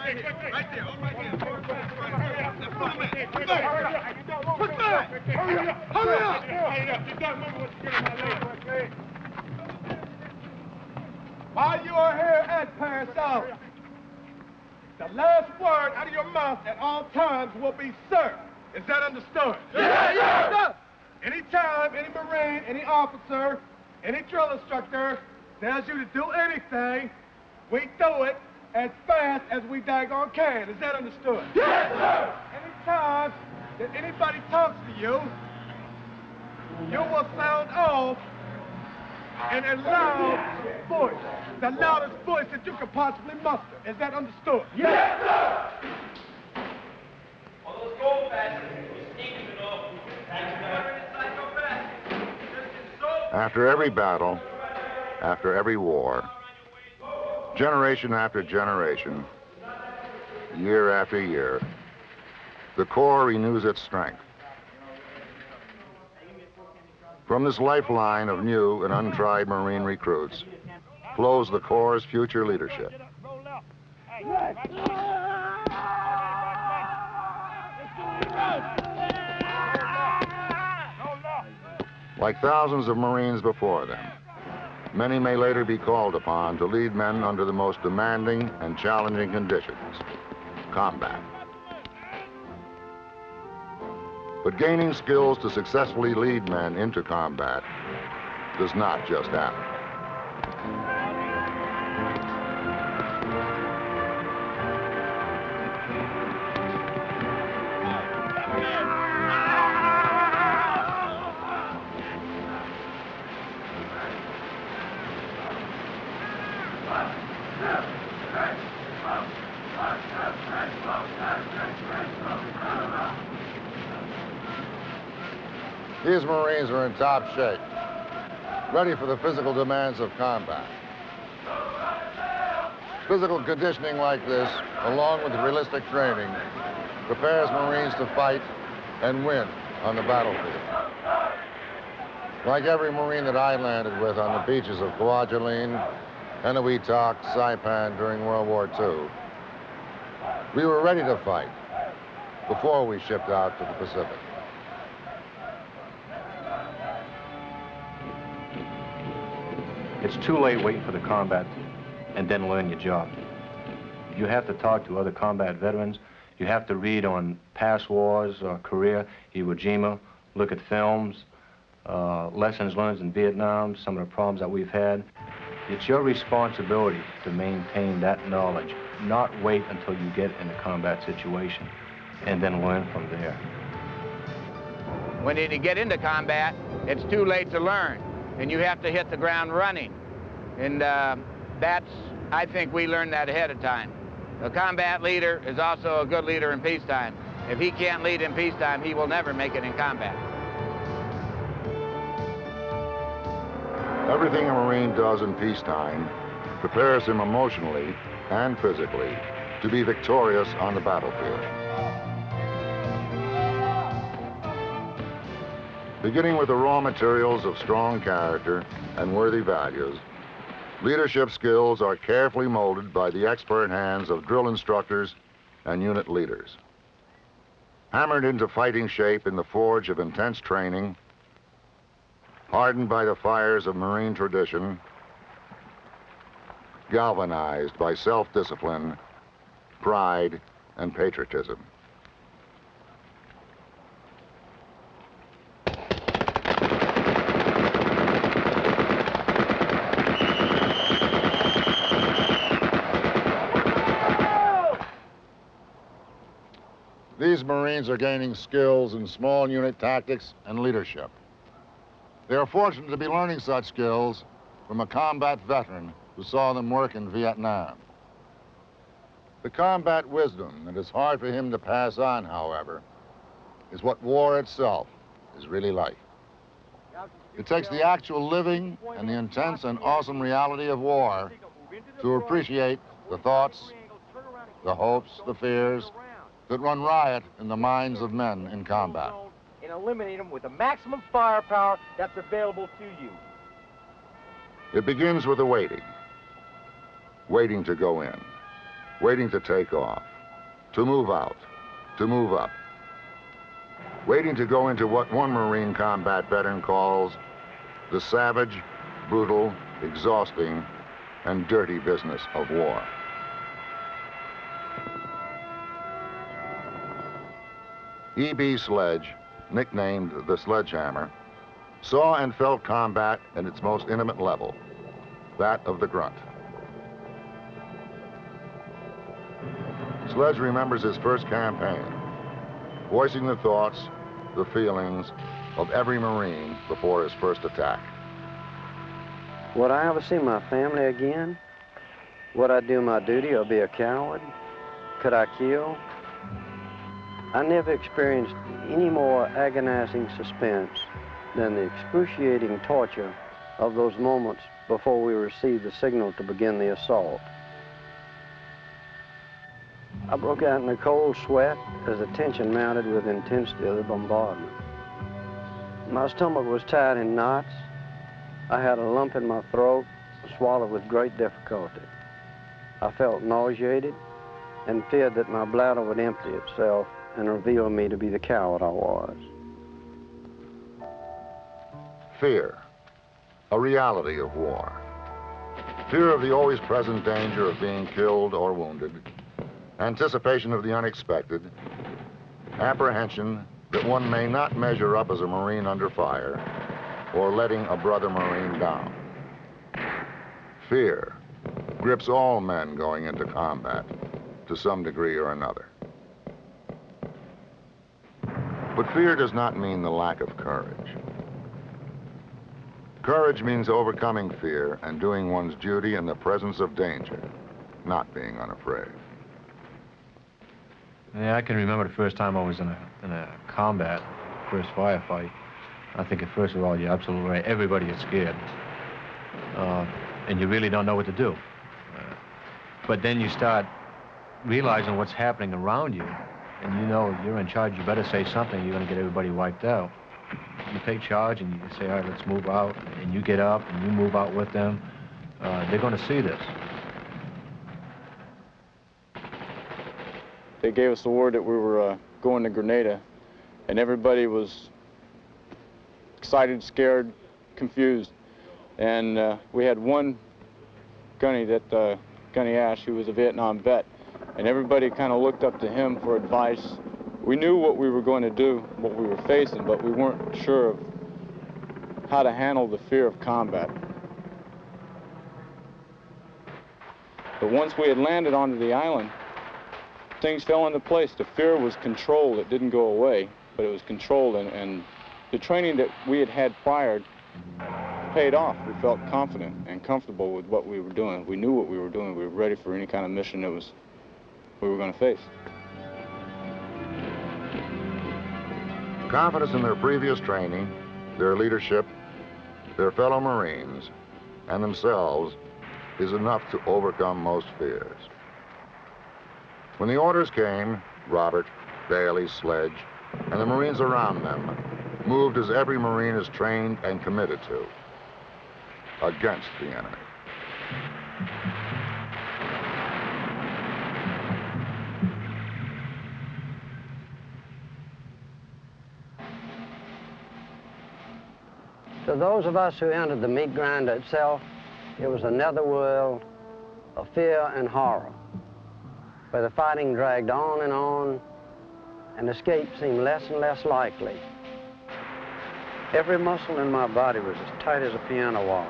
Right there. All right there. Pull him in. Quick back. Hurry up. While you are here at Paris Out, the last word out of your mouth at all times will be sir. Is that understood? Yes, sir. Anytime any Marine, any officer, any drill instructor tells you to do anything, we do it as fast as we daggone can. Is that understood? Yes, sir. Anytime that anybody talks to you, you will sound off in a loud voice. The loudest voice that you could possibly muster. Is that understood? Yes, sir! All those gold badges, sneakers and all. After every battle, after every war, generation after generation, year after year, the Corps renews its strength. From this lifeline of new and untried Marine recruits flows the Corps' future leadership. Like thousands of Marines before them, many may later be called upon to lead men under the most demanding and challenging conditions, combat. But gaining skills to successfully lead men into combat does not just happen. These Marines are in top shape, ready for the physical demands of combat. Physical conditioning like this, along with realistic training, prepares Marines to fight and win on the battlefield. Like every Marine that I landed with on the beaches of Kwajalein, Eniwetok, Saipan during World War II, we were ready to fight before we shipped out to the Pacific. It's too late waiting for the combat and then learn your job. You have to talk to other combat veterans. You have to read on past wars or Korea, Iwo Jima, look at films, lessons learned in Vietnam, some of the problems that we've had. It's your responsibility to maintain that knowledge, not wait until you get in a combat situation and then learn from there. When you get into combat, it's too late to learn, and you have to hit the ground running. And I think we learned that ahead of time. A combat leader is also a good leader in peacetime. If he can't lead in peacetime, he will never make it in combat. Everything a Marine does in peacetime prepares him emotionally and physically to be victorious on the battlefield. Beginning with the raw materials of strong character and worthy values, leadership skills are carefully molded by the expert hands of drill instructors and unit leaders. Hammered into fighting shape in the forge of intense training, hardened by the fires of Marine tradition, galvanized by self-discipline, pride, and patriotism. These Marines are gaining skills in small unit tactics and leadership. They are fortunate to be learning such skills from a combat veteran who saw them work in Vietnam. The combat wisdom that is hard for him to pass on, however, is what war itself is really like. It takes the actual living and the intense and awesome reality of war to appreciate the thoughts, the hopes, the fears that run riot in the minds of men in combat. And eliminate them with the maximum firepower that's available to you. It begins with the waiting to go in. waiting to take off, to move out, to move up, waiting to go into what one Marine combat veteran calls the savage, brutal, exhausting, and dirty business of war. E.B. Sledge, nicknamed the Sledgehammer, saw and felt combat at its most intimate level, that of the grunt. Sledge remembers his first campaign, voicing the thoughts, the feelings of every Marine before his first attack. Would I ever see my family again? Would I do my duty or be a coward? Could I kill? I never experienced any more agonizing suspense than the excruciating torture of those moments before we received the signal to begin the assault. I broke out in a cold sweat as the tension mounted with the intensity of the bombardment. My stomach was tied in knots. I had a lump in my throat, swallowed with great difficulty. I felt nauseated and feared that my bladder would empty itself and reveal me to be the coward I was. Fear, a reality of war. Fear of the always present danger of being killed or wounded, anticipation of the unexpected, apprehension that one may not measure up as a Marine under fire, or letting a brother Marine down. Fear grips all men going into combat to some degree or another. But fear does not mean the lack of courage. Courage means overcoming fear and doing one's duty in the presence of danger, not being unafraid. Yeah, I can remember the first time I was in a combat, first firefight. I think at first of all, you're absolutely right. Everybody is scared. And you really don't know what to do. But then you start realizing what's happening around you, and you know you're in charge. You better say something. You're going to get everybody wiped out. You take charge and you say, all right, let's move out. And you get up and you move out with them. They're going to see this. They gave us the word that we were going to Grenada, and everybody was excited, scared, confused. And we had one gunny, Gunny Ash, who was a Vietnam vet, and everybody kind of looked up to him for advice. We knew what we were going to do, what we were facing, but we weren't sure of how to handle the fear of combat. But once we had landed onto the island, things fell into place. The fear was controlled. It didn't go away, but it was controlled, and the training that we had had prior paid off. We felt confident and comfortable with what we were doing. We knew what we were doing. We were ready for any kind of mission that we were going to face. Confidence in their previous training, their leadership, their fellow Marines, and themselves is enough to overcome most fears. When the orders came, Robert, Bailey, Sledge, and the Marines around them moved as every Marine is trained and committed to, against the enemy. To those of us who entered the meat grinder itself, it was a netherworld of fear and horror, where the fighting dragged on, and escape seemed less and less likely. Every muscle in my body was as tight as a piano wall.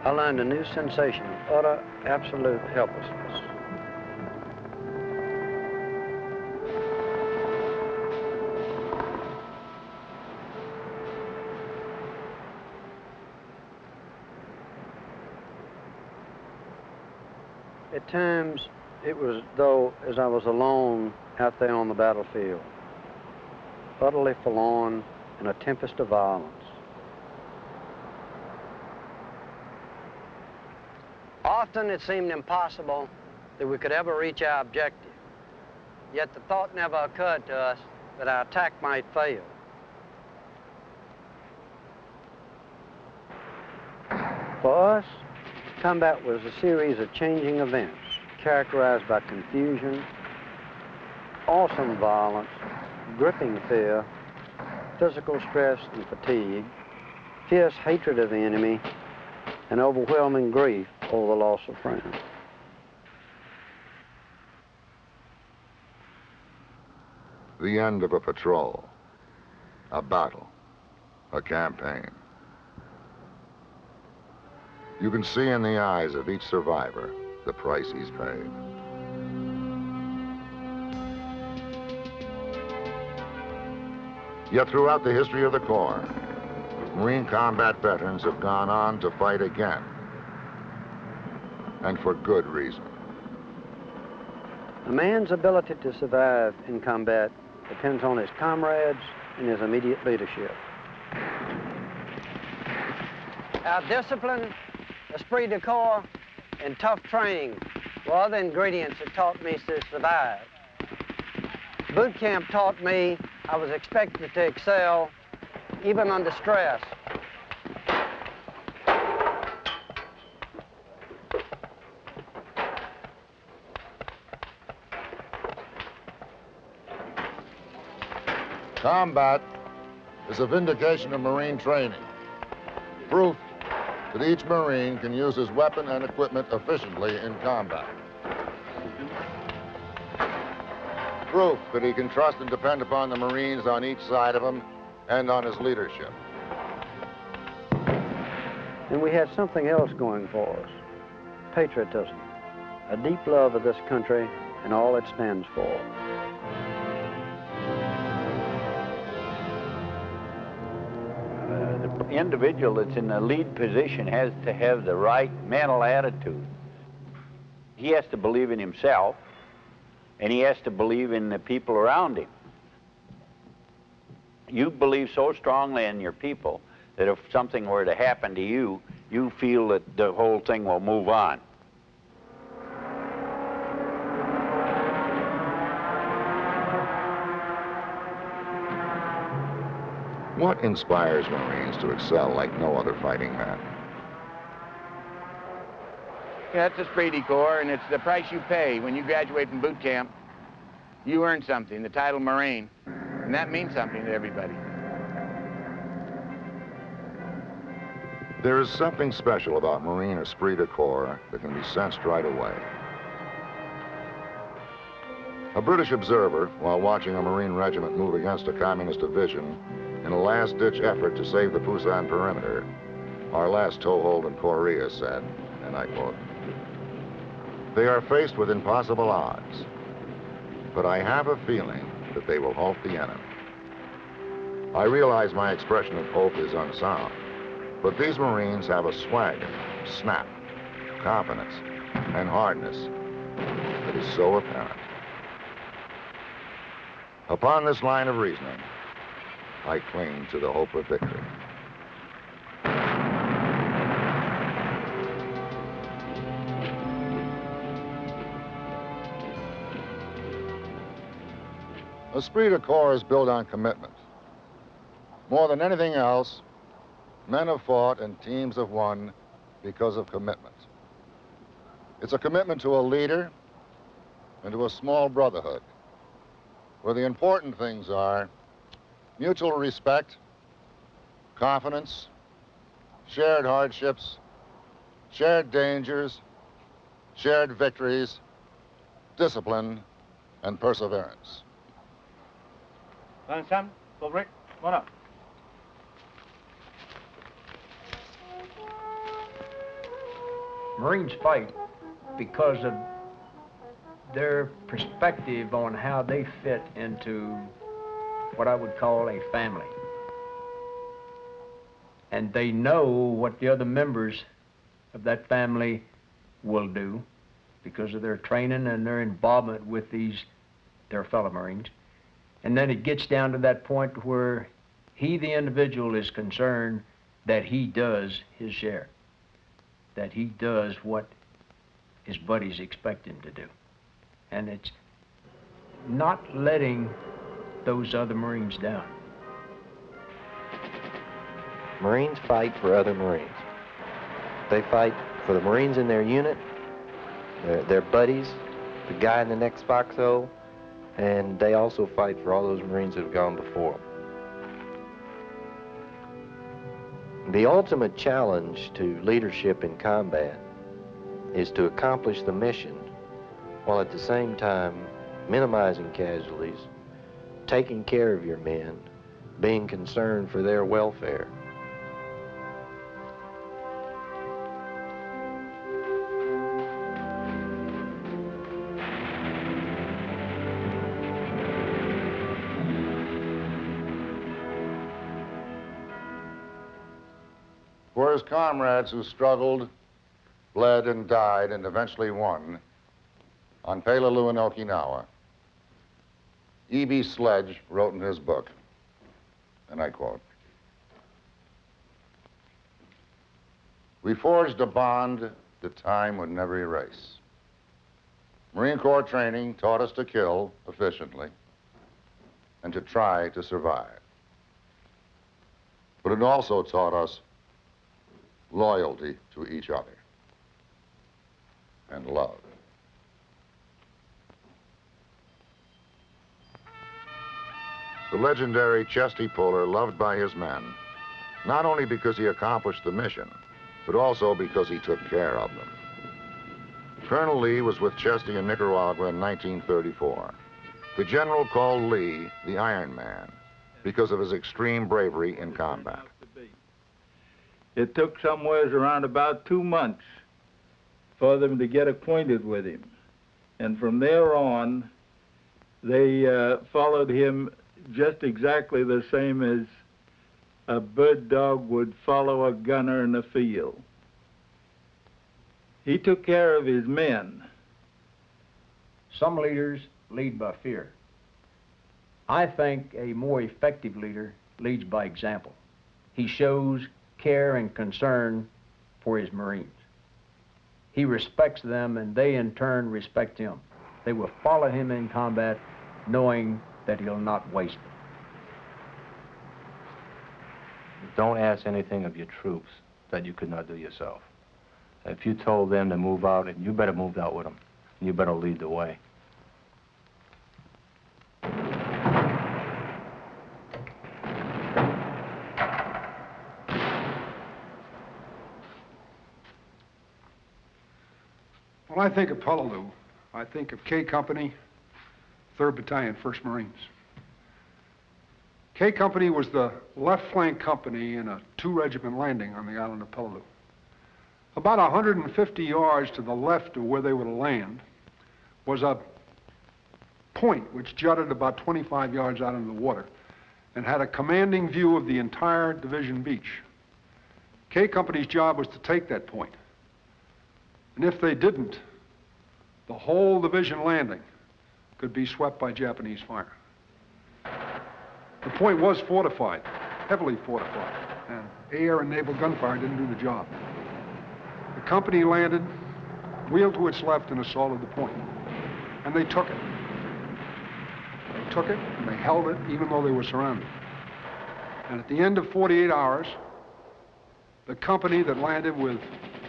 I learned a new sensation of utter, absolute helplessness. At times, it was though as I was alone out there on the battlefield, utterly forlorn in a tempest of violence. Often it seemed impossible that we could ever reach our objective, yet the thought never occurred to us that our attack might fail. For us, Combat was a series of changing events characterized by confusion, awesome violence, gripping fear, physical stress and fatigue, fierce hatred of the enemy, and overwhelming grief over the loss of friends. The end of a patrol, a battle, a campaign. You can see in the eyes of each survivor the price he's paid. Yet throughout the history of the Corps, Marine combat veterans have gone on to fight again, and for good reason. A man's ability to survive in combat depends on his comrades and his immediate leadership. Our discipline, esprit de corps, and tough training were other ingredients that taught me to survive. Boot camp taught me I was expected to excel even under stress. Combat is a vindication of Marine training. Proof that each Marine can use his weapon and equipment efficiently in combat. Proof that he can trust and depend upon the Marines on each side of him and on his leadership. And we had something else going for us, patriotism, a deep love of this country and all it stands for. The individual that's in the lead position has to have the right mental attitude. He has to believe in himself, and he has to believe in the people around him. You believe so strongly in your people that if something were to happen to you, you feel that the whole thing will move on. What inspires Marines to excel like no other fighting man? Yeah, that's esprit de corps, and it's the price you pay. When you graduate from boot camp, you earn something, the title Marine, and that means something to everybody. There is something special about Marine esprit de corps that can be sensed right away. A British observer, while watching a Marine regiment move against a communist division in a last-ditch effort to save the Busan perimeter, our last toehold in Korea, said, and I quote, "They are faced with impossible odds, but I have a feeling that they will halt the enemy." I realize my expression of hope is unsound, but these Marines have a swagger, snap, confidence, and hardness that is so apparent. Upon this line of reasoning, I cling to the hope of victory. Esprit de corps is built on commitment. More than anything else, men have fought and teams have won because of commitment. It's a commitment to a leader and to a small brotherhood, where the important things are mutual respect, confidence, shared hardships, shared dangers, shared victories, discipline, and perseverance. Sam, go break. Come on up. Marines fight because of their perspective on how they fit into what I would call a family. And they know what the other members of that family will do because of their training and their involvement with their fellow Marines. And then it gets down to that point where he, the individual, is concerned that he does his share, that he does what his buddies expect him to do. And it's not letting those other Marines down. Marines fight for other Marines. They fight for the Marines in their unit, their buddies, the guy in the next foxhole, and they also fight for all those Marines that have gone before them. The ultimate challenge to leadership in combat is to accomplish the mission while at the same time minimizing casualties, taking care of your men, being concerned for their welfare. For his comrades who struggled, bled, and died, and eventually won on Peleliu in Okinawa, E.B. Sledge wrote in his book, and I quote, "We forged a bond that time would never erase. Marine Corps training taught us to kill efficiently and to try to survive. But it also taught us loyalty to each other and love." The legendary chesty puller loved by his men, not only because he accomplished the mission, but also because he took care of them. Colonel Lee was with Chesty in Nicaragua in 1934. The general called Lee the Iron Man because of his extreme bravery in combat. It took somewhere around about 2 months for them to get acquainted with him. And from there on, they followed him just exactly the same as a bird dog would follow a gunner in the field. He took care of his men. Some leaders lead by fear. I think a more effective leader leads by example. He shows care and concern for his Marines. He respects them, and they in turn respect him. They will follow him in combat knowing that he'll not waste them. Don't ask anything of your troops that you could not do yourself. If you told them to move out, you better move out with them. You better lead the way. When I think of Peleliu, I think of K Company, 3rd Battalion, 1st Marines. K Company was the left flank company in a 2-regiment landing on the island of Peleliu. About 150 yards to the left of where they were to land was a point which jutted about 25 yards out into the water and had a commanding view of the entire division beach. K Company's job was to take that point. And if they didn't, the whole division landing could be swept by Japanese fire. The point was fortified, heavily fortified, and air and naval gunfire didn't do the job. The company landed, wheeled to its left, and assaulted the point. And they took it. They took it, and they held it, even though they were surrounded. And at the end of 48 hours, the company that landed with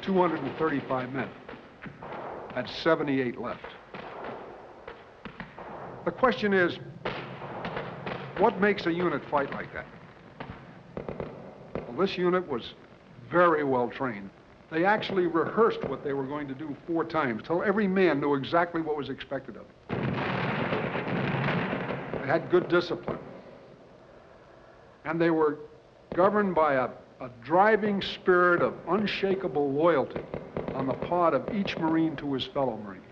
235 men had 78 left. The question is, what makes a unit fight like that? Well, this unit was very well trained. They actually rehearsed what they were going to do 4 times, till every man knew exactly what was expected of them. They had good discipline. And they were governed by a driving spirit of unshakable loyalty on the part of each Marine to his fellow Marines.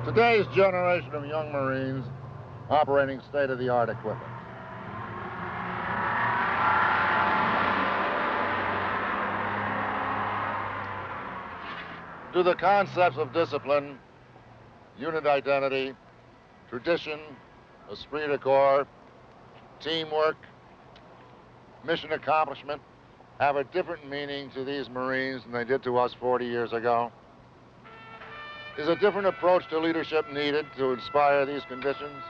Today's generation of young Marines operating state-of-the-art equipment. Do the concepts of discipline, unit identity, tradition, esprit de corps, teamwork, mission accomplishment have a different meaning to these Marines than they did to us 40 years ago? Is a different approach to leadership needed to inspire these conditions?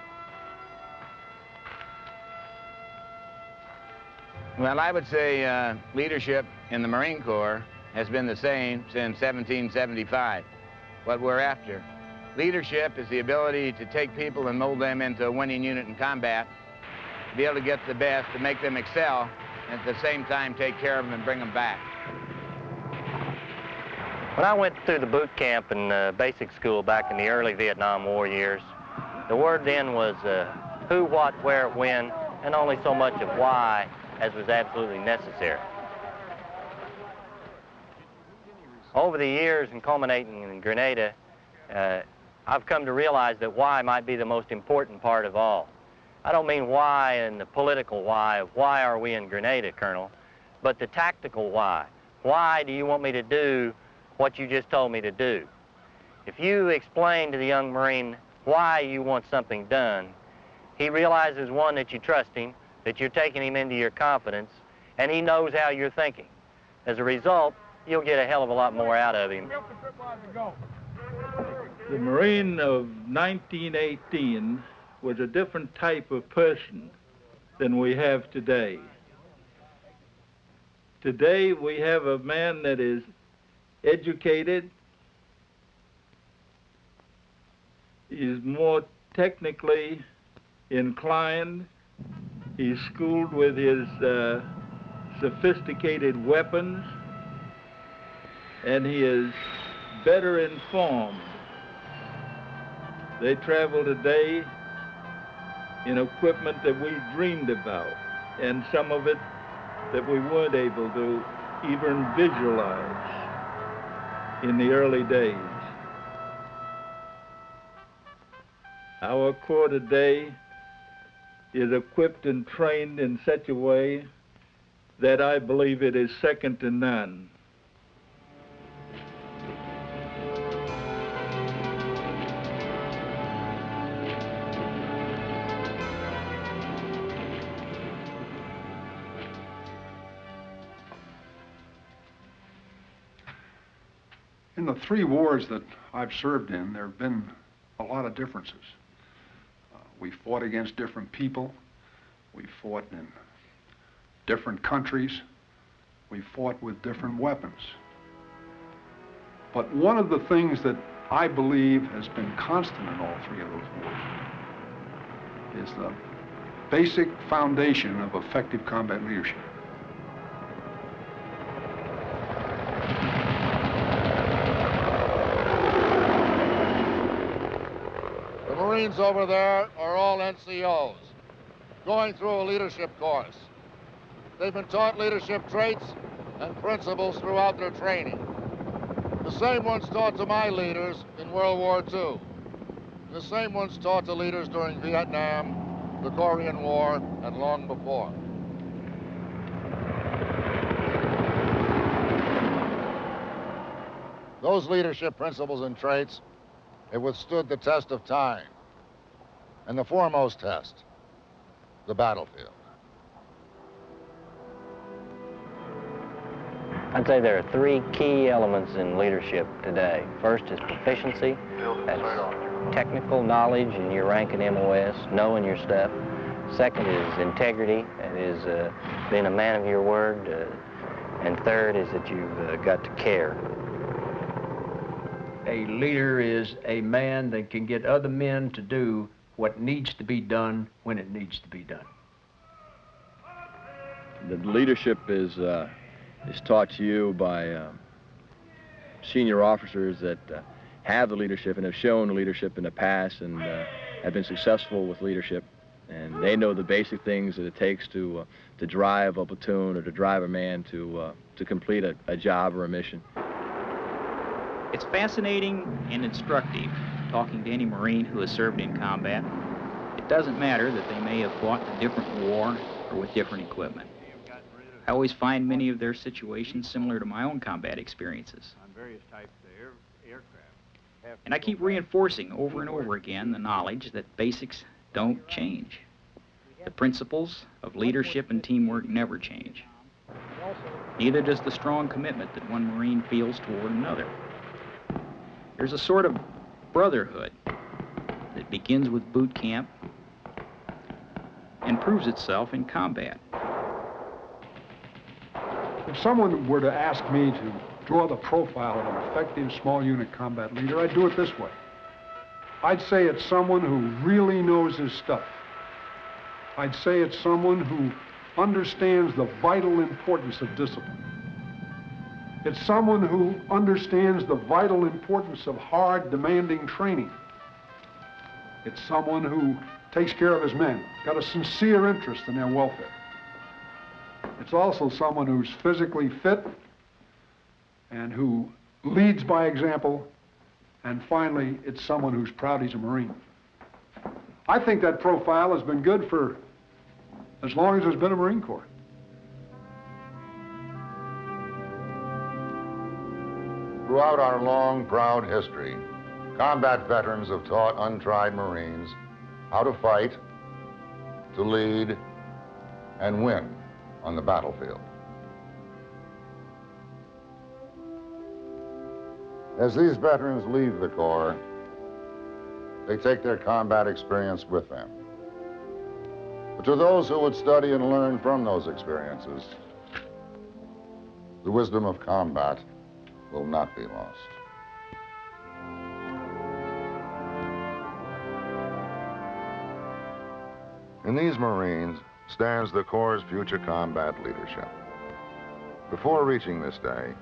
Well, I would say leadership in the Marine Corps has been the same since 1775. What we're after. Leadership is the ability to take people and mold them into a winning unit in combat, to be able to get the best, to make them excel, and at the same time take care of them and bring them back. When I went through the boot camp and basic school back in the early Vietnam War years, the word then was who, what, where, when, and only so much of why as was absolutely necessary. Over the years and culminating in Grenada, I've come to realize that why might be the most important part of all. I don't mean why in the political why of why are we in Grenada, Colonel, but the tactical why. Why do you want me to do what you just told me to do? If you explain to the young Marine why you want something done, he realizes, one, that you trust him, that you're taking him into your confidence, and he knows how you're thinking. As a result, you'll get a hell of a lot more out of him. The Marine of 1918 was a different type of person than we have today. Today we have a man that is educated, is more technically inclined, he's schooled with his sophisticated weapons, and he is better informed. They travel today in equipment that we dreamed about, and some of it that we weren't able to even visualize in the early days. Our Corps today is equipped and trained in such a way that I believe it is second to none. In the 3 wars that I've served in, there have been a lot of differences. We fought against different people. We fought in different countries. We fought with different weapons. But one of the things that I believe has been constant in all 3 of those wars is the basic foundation of effective combat leadership. The Marines over there are all NCOs, going through a leadership course. They've been taught leadership traits and principles throughout their training. The same ones taught to my leaders in World War II. The same ones taught to leaders during Vietnam, the Korean War, and long before. Those leadership principles and traits have withstood the test of time, and the foremost test, the battlefield. I'd say there are 3 key elements in leadership today. First is proficiency. That's technical knowledge in your rank in MOS, knowing your stuff. Second is integrity, that is being a man of your word. And third is that you've got to care. A leader is a man that can get other men to do what needs to be done when it needs to be done. The leadership is taught to you by senior officers that have the leadership and have shown leadership in the past and have been successful with leadership. And they know the basic things that it takes to drive a platoon or to drive a man to complete a job or a mission. It's fascinating and instructive talking to any Marine who has served in combat. It doesn't matter that they may have fought in a different war or with different equipment. I always find many of their situations similar to my own combat experiences. And I keep reinforcing over and over again the knowledge that basics don't change. The principles of leadership and teamwork never change. Neither does the strong commitment that one Marine feels toward another. There's a sort of brotherhood that begins with boot camp and proves itself in combat. If someone were to ask me to draw the profile of an effective small unit combat leader, I'd do it this way. I'd say it's someone who really knows his stuff. I'd say it's someone who understands the vital importance of discipline. It's someone who understands the vital importance of hard, demanding training. It's someone who takes care of his men, got a sincere interest in their welfare. It's also someone who's physically fit and who leads by example. And finally, it's someone who's proud he's a Marine. I think that profile has been good for as long as there's been a Marine Corps. Throughout our long, proud history, combat veterans have taught untried Marines how to fight, to lead, and win on the battlefield. As these veterans leave the Corps, they take their combat experience with them. But to those who would study and learn from those experiences, the wisdom of combat will not be lost. In these Marines stands the Corps' future combat leadership. Before reaching this day,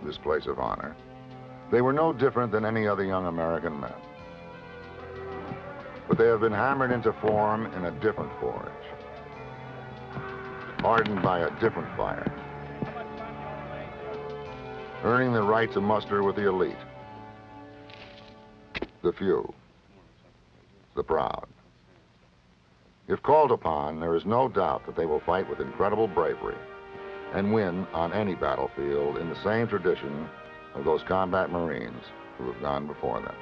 this place of honor, they were no different than any other young American men. But they have been hammered into form in a different forge, hardened by a different fire, earning the right to muster with the elite, the few, the proud. If called upon, there is no doubt that they will fight with incredible bravery and win on any battlefield in the same tradition of those combat Marines who have gone before them.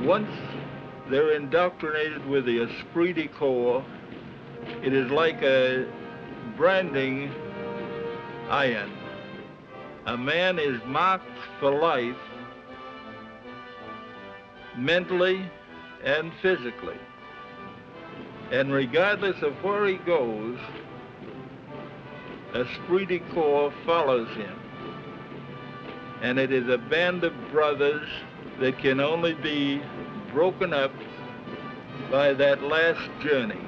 Once they're indoctrinated with the esprit de corps, it is like a branding iron. A man is marked for life, mentally and physically. And regardless of where he goes, esprit de corps follows him. And it is a band of brothers that can only be broken up by that last journey.